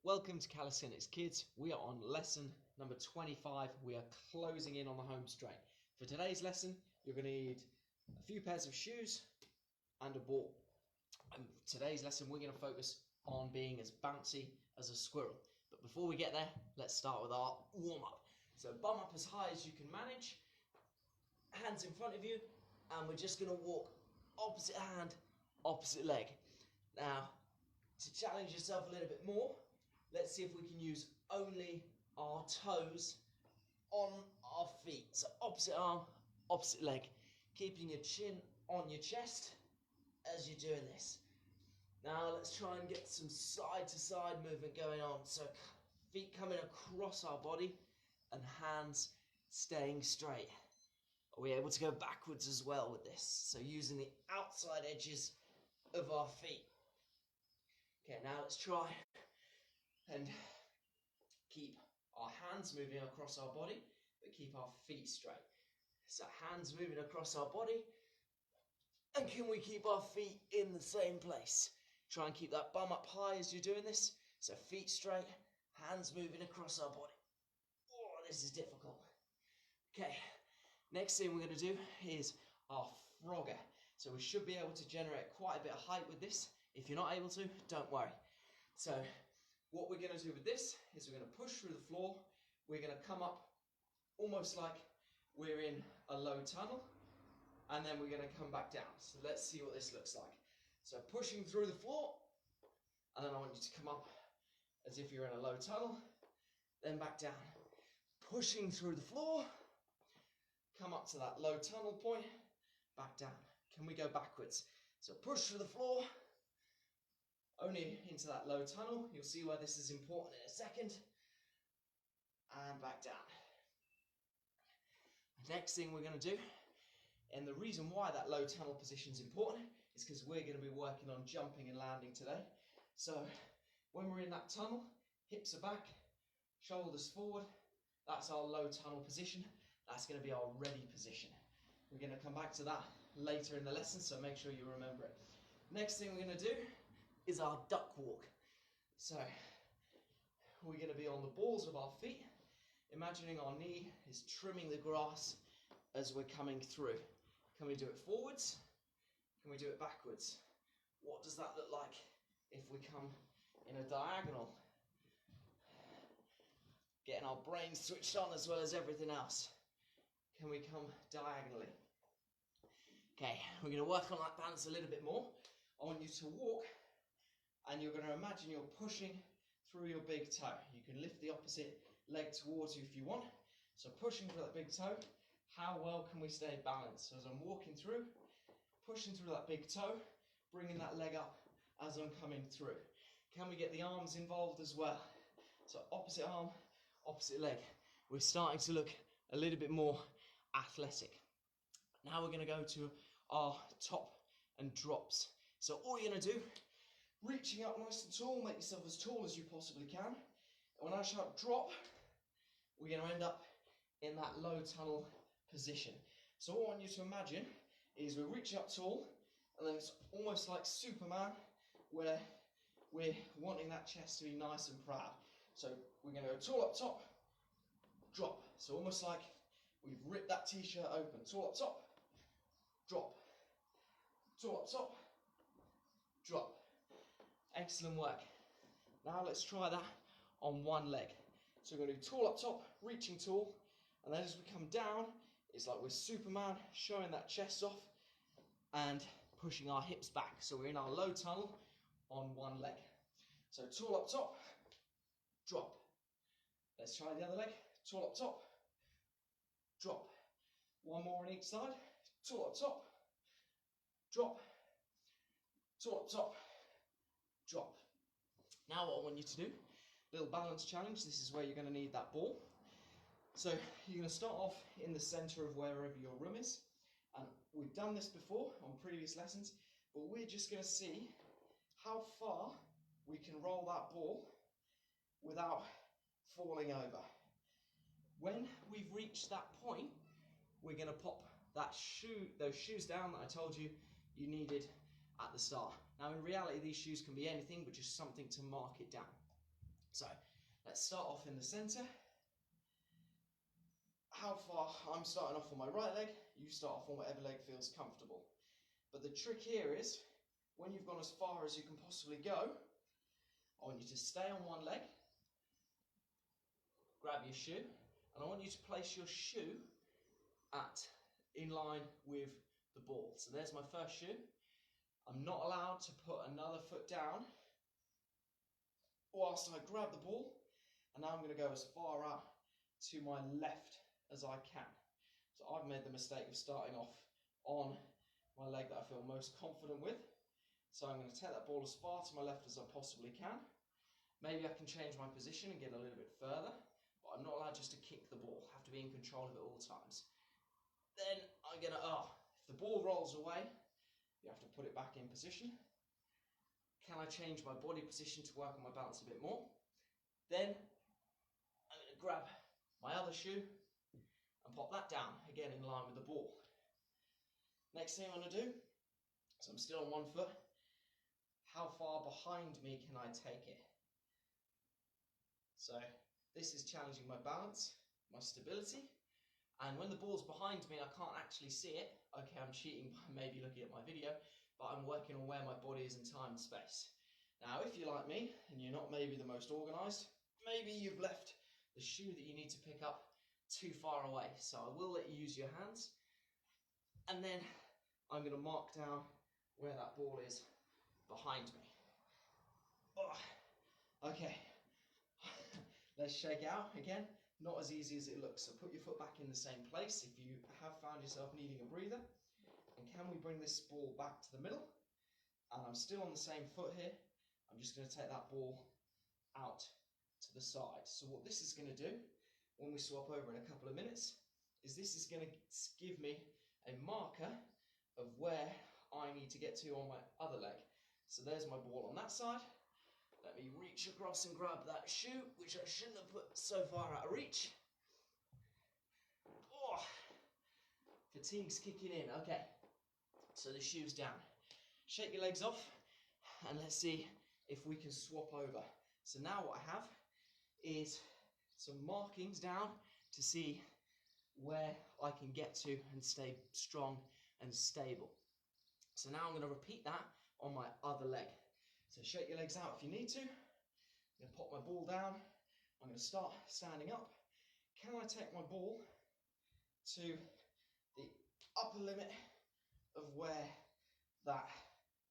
Welcome to Calisthenics, kids. We are on lesson number 25. We are closing in on the home straight. For today's lesson, you're going to need a few pairs of shoes and a ball. And for today's lesson, we're going to focus on being as bouncy as a squirrel. But before we get there, let's start with our warm-up. So bum up as high as you can manage, hands in front of you, and we're just going to walk opposite hand, opposite leg. Now, to challenge yourself a little bit more, let's see if we can use only our toes on our feet. So opposite arm, opposite leg. Keeping your chin on your chest as you're doing this. Now let's try and get some side to side movement going on. So feet coming across our body and hands staying straight. Are we able to go backwards as well with this? So using the outside edges of our feet. Okay, now let's try and keep our hands moving across our body, but keep our feet straight. So hands moving across our body, and can we keep our feet in the same place? Try and keep that bum up high as you're doing this. So feet straight, hands moving across our body. Oh, this is difficult. Okay, next thing we're going to do is our frogger. So we should be able to generate quite a bit of height with this. If you're not able to, don't worry. So what we're going to do with this is we're going to push through the floor. We're going to come up almost like we're in a low tunnel, and then we're going to come back down. So let's see what this looks like. So pushing through the floor, and then I want you to come up as if you're in a low tunnel, then back down. Pushing through the floor, come up to that low tunnel point, back down. Can we go backwards? So push through the floor, only into that low tunnel. You'll see why this is important in a second. And back down. Next thing we're going to do, and the reason why that low tunnel position is important is because we're going to be working on jumping and landing today. So when we're in that tunnel, hips are back, shoulders forward. That's our low tunnel position. That's going to be our ready position. We're going to come back to that later in the lesson, so make sure you remember it. Next thing we're going to do is our duck walk. So we're going to be on the balls of our feet, imagining our knee is trimming the grass as we're coming through. Can we do it forwards? Can we do it backwards? What does that look like if we come in a diagonal? Getting our brains switched on as well as everything else. Can we come diagonally? Okay, we're going to work on that balance a little bit more. I want you to walk, and you're going to imagine you're pushing through your big toe. You can lift the opposite leg towards you if you want. So pushing through that big toe, how well can we stay balanced? So as I'm walking through, pushing through that big toe, bringing that leg up as I'm coming through. Can we get the arms involved as well? So opposite arm, opposite leg. We're starting to look a little bit more athletic. Now we're going to go to our top and drops. So all you're going to do, reaching up nice and tall, make yourself as tall as you possibly can. And when I shout drop, we're going to end up in that low tunnel position. So what I want you to imagine is we're reaching up tall, and then it's almost like Superman, where we're wanting that chest to be nice and proud. So we're going to go tall up top, drop. So almost like we've ripped that t-shirt open. Tall up top, drop. Tall up top, drop. Excellent work. Now let's try that on one leg. So we're going to do tall up top, reaching tall, and then as we come down, it's like we're Superman, showing that chest off and pushing our hips back. So we're in our low tunnel on one leg. So tall up top, drop. Let's try the other leg. Tall up top, drop. One more on each side. Tall up top, drop. Tall up top, drop. Now what I want you to do, little balance challenge. This is where you're going to need that ball. So you're going to start off in the center of wherever your room is. And we've done this before on previous lessons, but we're just going to see how far we can roll that ball without falling over. When we've reached that point, we're going to pop those shoes down that I told you you needed at the start. Now in reality these shoes can be anything, but just something to mark it down. So let's start off in the center. How far? I'm starting off on my right leg, you start off on whatever leg feels comfortable. But the trick here is, when you've gone as far as you can possibly go, I want you to stay on one leg, grab your shoe, and I want you to place your shoe in line with the ball. So there's my first shoe. I'm not allowed to put another foot down whilst I grab the ball, and now I'm going to go as far out to my left as I can. So I've made the mistake of starting off on my leg that I feel most confident with. So I'm going to take that ball as far to my left as I possibly can. Maybe I can change my position and get a little bit further, but I'm not allowed just to kick the ball. I have to be in control of it all times. Then I'm going to, if the ball rolls away, you have to put it back in position. Can I change my body position to work on my balance a bit more? Then I'm going to grab my other shoe and pop that down, again in line with the ball. Next thing I'm going to do, so I'm still on one foot, how far behind me can I take it? So this is challenging my balance, my stability, and when the ball's behind me I can't actually see it. Okay, I'm cheating by maybe looking at my video, but I'm working on where my body is in time and space. Now if you're like me and you're not maybe the most organised, maybe you've left the shoe that you need to pick up too far away. So I will let you use your hands, and then I'm going to mark down where that ball is behind me. Okay, let's shake it out again. Not as easy as it looks. So put your foot back in the same place if you have found yourself needing a breather. And can we bring this ball back to the middle? And I'm still on the same foot here. I'm just going to take that ball out to the side. So what this is going to do, when we swap over in a couple of minutes, is this is going to give me a marker of where I need to get to on my other leg. So there's my ball on that side. Let me reach across and grab that shoe, which I shouldn't have put so far out of reach. Oh, fatigue's kicking in. Okay, so the shoe's down. Shake your legs off, and let's see if we can swap over. So now what I have is some markings down to see where I can get to and stay strong and stable. So now I'm going to repeat that on my other leg. So shake your legs out if you need to. I'm going to pop my ball down. I'm going to start standing up. Can I take my ball to the upper limit of where that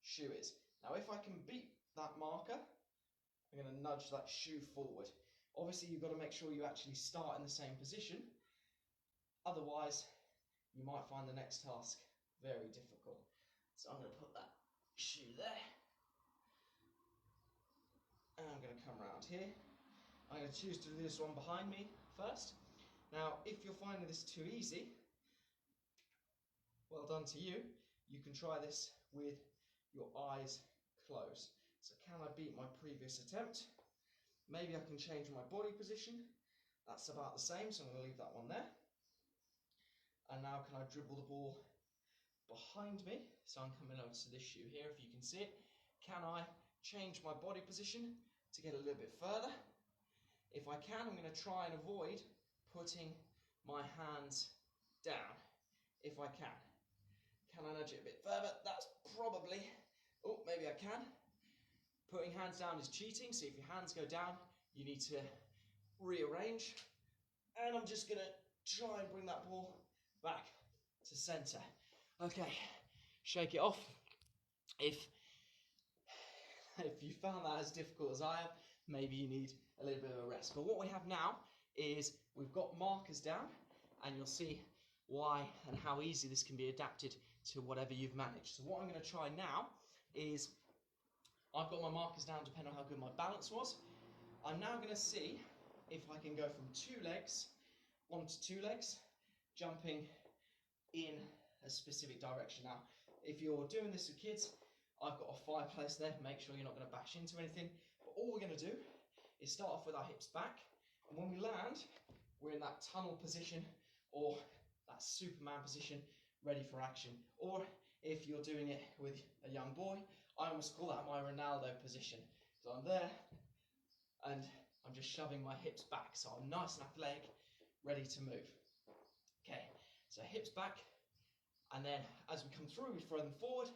shoe is? Now if I can beat that marker, I'm going to nudge that shoe forward. Obviously you've got to make sure you actually start in the same position. Otherwise, you might find the next task very difficult. So I'm going to put that shoe there. And I'm going to come around here. I'm going to choose to do this one behind me first. Now, if you're finding this too easy, well done to you. You can try this with your eyes closed. So can I beat my previous attempt? Maybe I can change my body position. That's about the same, so I'm going to leave that one there. And now can I dribble the ball behind me? So I'm coming over to this shoe here, if you can see it. Can I change my body position to get a little bit further? If I can, I'm going to try and avoid putting my hands down, if I can. Can I nudge it a bit further? That's probably, oh, maybe I can. Putting hands down is cheating, so if your hands go down, you need to rearrange. And I'm just going to try and bring that ball back to center. Okay, shake it off. If you found that as difficult as I have, maybe you need a little bit of a rest. But what we have now is we've got markers down, and you'll see why and how easy this can be adapted to whatever you've managed. So what I'm going to try now is, I've got my markers down depending on how good my balance was. I'm now going to see if I can go from two legs onto two legs, jumping in a specific direction. Now, if you're doing this with kids, I've got a fireplace there. Make sure you're not going to bash into anything. But all we're going to do is start off with our hips back. And when we land, we're in that tunnel position or that Superman position, ready for action. Or if you're doing it with a young boy, I almost call that my Ronaldo position. So I'm there and I'm just shoving my hips back, so I'm nice and athletic, ready to move. Okay, so hips back, and then as we come through, we throw them forward,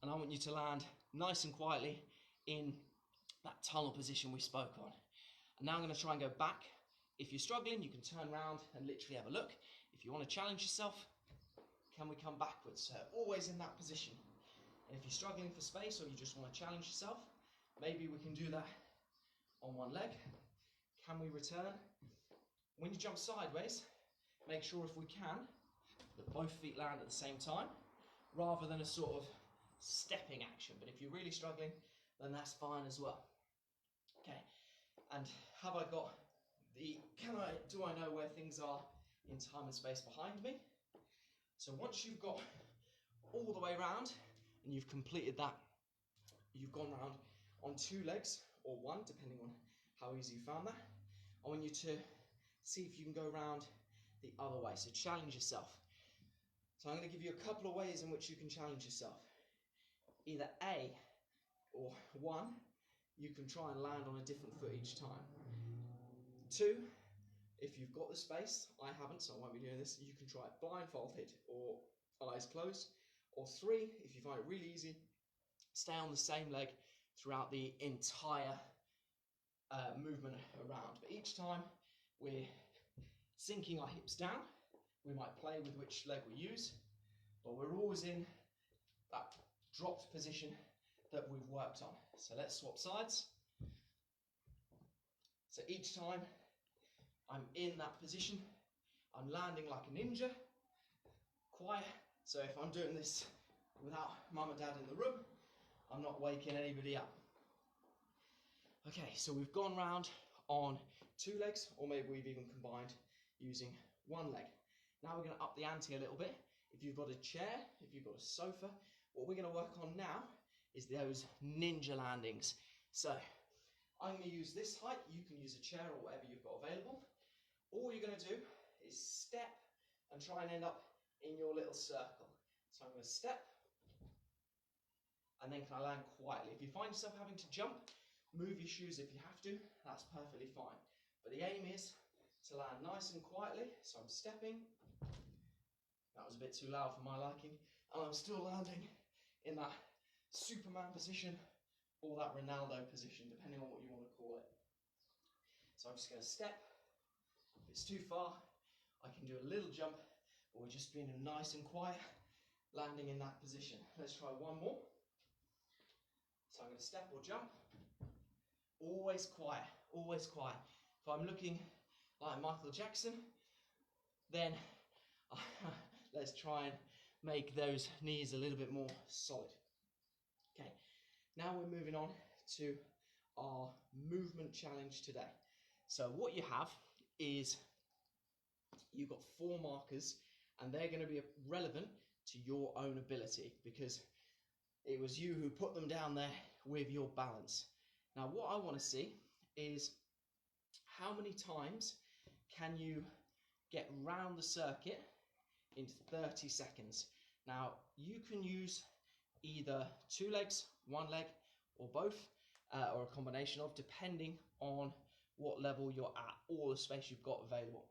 and I want you to land nice and quietly in that tunnel position we spoke on. And now I'm going to try and go back. If you're struggling, you can turn around and literally have a look. If you want to challenge yourself, can we come backwards? So always in that position. And if you're struggling for space or you just want to challenge yourself, maybe we can do that on one leg. Can we return? When you jump sideways, make sure if we can, that both feet land at the same time, rather than a sort of stepping action. But if you're really struggling, then that's fine as well. Okay, and have I got do I know where things are in time and space behind me? So once you've got all the way around and you've completed that, you've gone round on 2 legs or 1, depending on how easy you found that. I want you to see if you can go around the other way. So challenge yourself. So I'm going to give you a couple of ways in which you can challenge yourself. Either A or 1, you can try and land on a different foot each time. 2, if you've got the space, I haven't, so I won't be doing this, you can try it blindfolded or eyes closed. Or 3, if you find it really easy, stay on the same leg throughout the entire movement around. But each time we're sinking our hips down, we might play with which leg we use, but we're always in that dropped position that we've worked on. So let's swap sides. So each time I'm in that position, I'm landing like a ninja, quiet. So if I'm doing this without mum and dad in the room, I'm not waking anybody up. Okay, so we've gone round on 2 legs, or maybe we've even combined using 1 leg. Now we're going to up the ante a little bit. If you've got a chair, if you've got a sofa, what we're going to work on now is those ninja landings. So I'm going to use this height. You can use a chair or whatever you've got available. All you're going to do is step and try and end up in your little circle. So I'm going to step, and then can I land quietly? If you find yourself having to jump, move your shoes if you have to, that's perfectly fine. But the aim is to land nice and quietly. So I'm stepping. That was a bit too loud for my liking. And I'm still landing in that Superman position or that Ronaldo position, depending on what you want to call it. So I'm just going to step. If it's too far, I can do a little jump, but we're just being nice and quiet, landing in that position. Let's try one more. So I'm going to step or jump. Always quiet, always quiet. If I'm looking like Michael Jackson, then let's try and make those knees a little bit more solid. Okay, now we're moving on to our movement challenge today. So what you have is you've got 4 markers, and they're going to be relevant to your own ability because it was you who put them down there with your balance. Now what I want to see is how many times can you get round the circuit in 30 seconds. Now you can use either 2 legs, 1 leg, or both, or a combination of, depending on what level you're at or the space you've got available.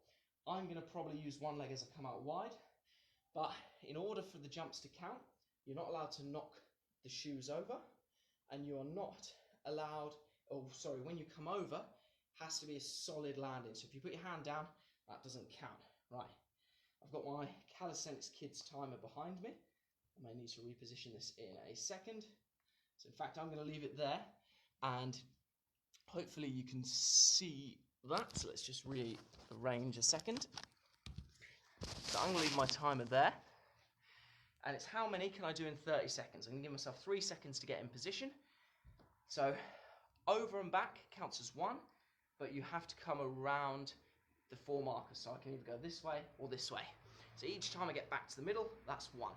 I'm going to probably use 1 leg as I come out wide, but in order for the jumps to count, you're not allowed to knock the shoes over, and you're not allowed, when you come over, has to be a solid landing. So if you put your hand down, that doesn't count. Right, I've got my Calisthenics Kids timer behind me. I may need to reposition this in a second. So in fact, I'm going to leave it there, and hopefully you can see that. So let's just rearrange a second. So I'm going to leave my timer there, and it's how many can I do in 30 seconds. I'm going to give myself 3 seconds to get in position. So over and back counts as 1, but you have to come around the 4 markers. So I can either go this way or this way. So each time I get back to the middle, that's 1.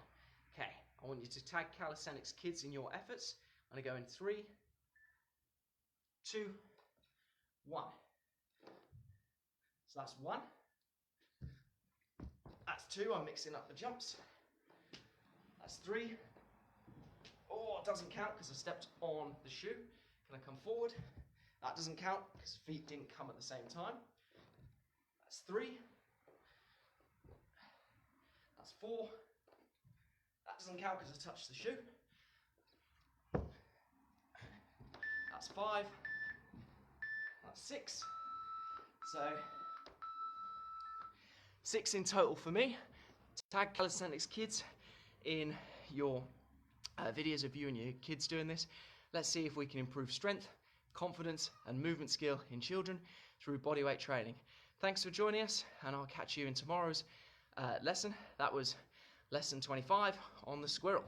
Okay, I want you to tag Calisthenics Kids in your efforts. I'm going to go in 3, 2, 1. So that's 1. That's 2, I'm mixing up the jumps. That's 3. Oh, it doesn't count because I stepped on the shoe. Can I come forward? That doesn't count because feet didn't come at the same time. That's 3. That's 4. That doesn't count because I touched the shoe. That's 5. That's 6. So 6 in total for me. Tag Calisthenics Kids in your videos of you and your kids doing this. Let's see if we can improve strength, confidence and movement skill in children through bodyweight training. Thanks for joining us, and I'll catch you in tomorrow's lesson. That was lesson 25 on the squirrel.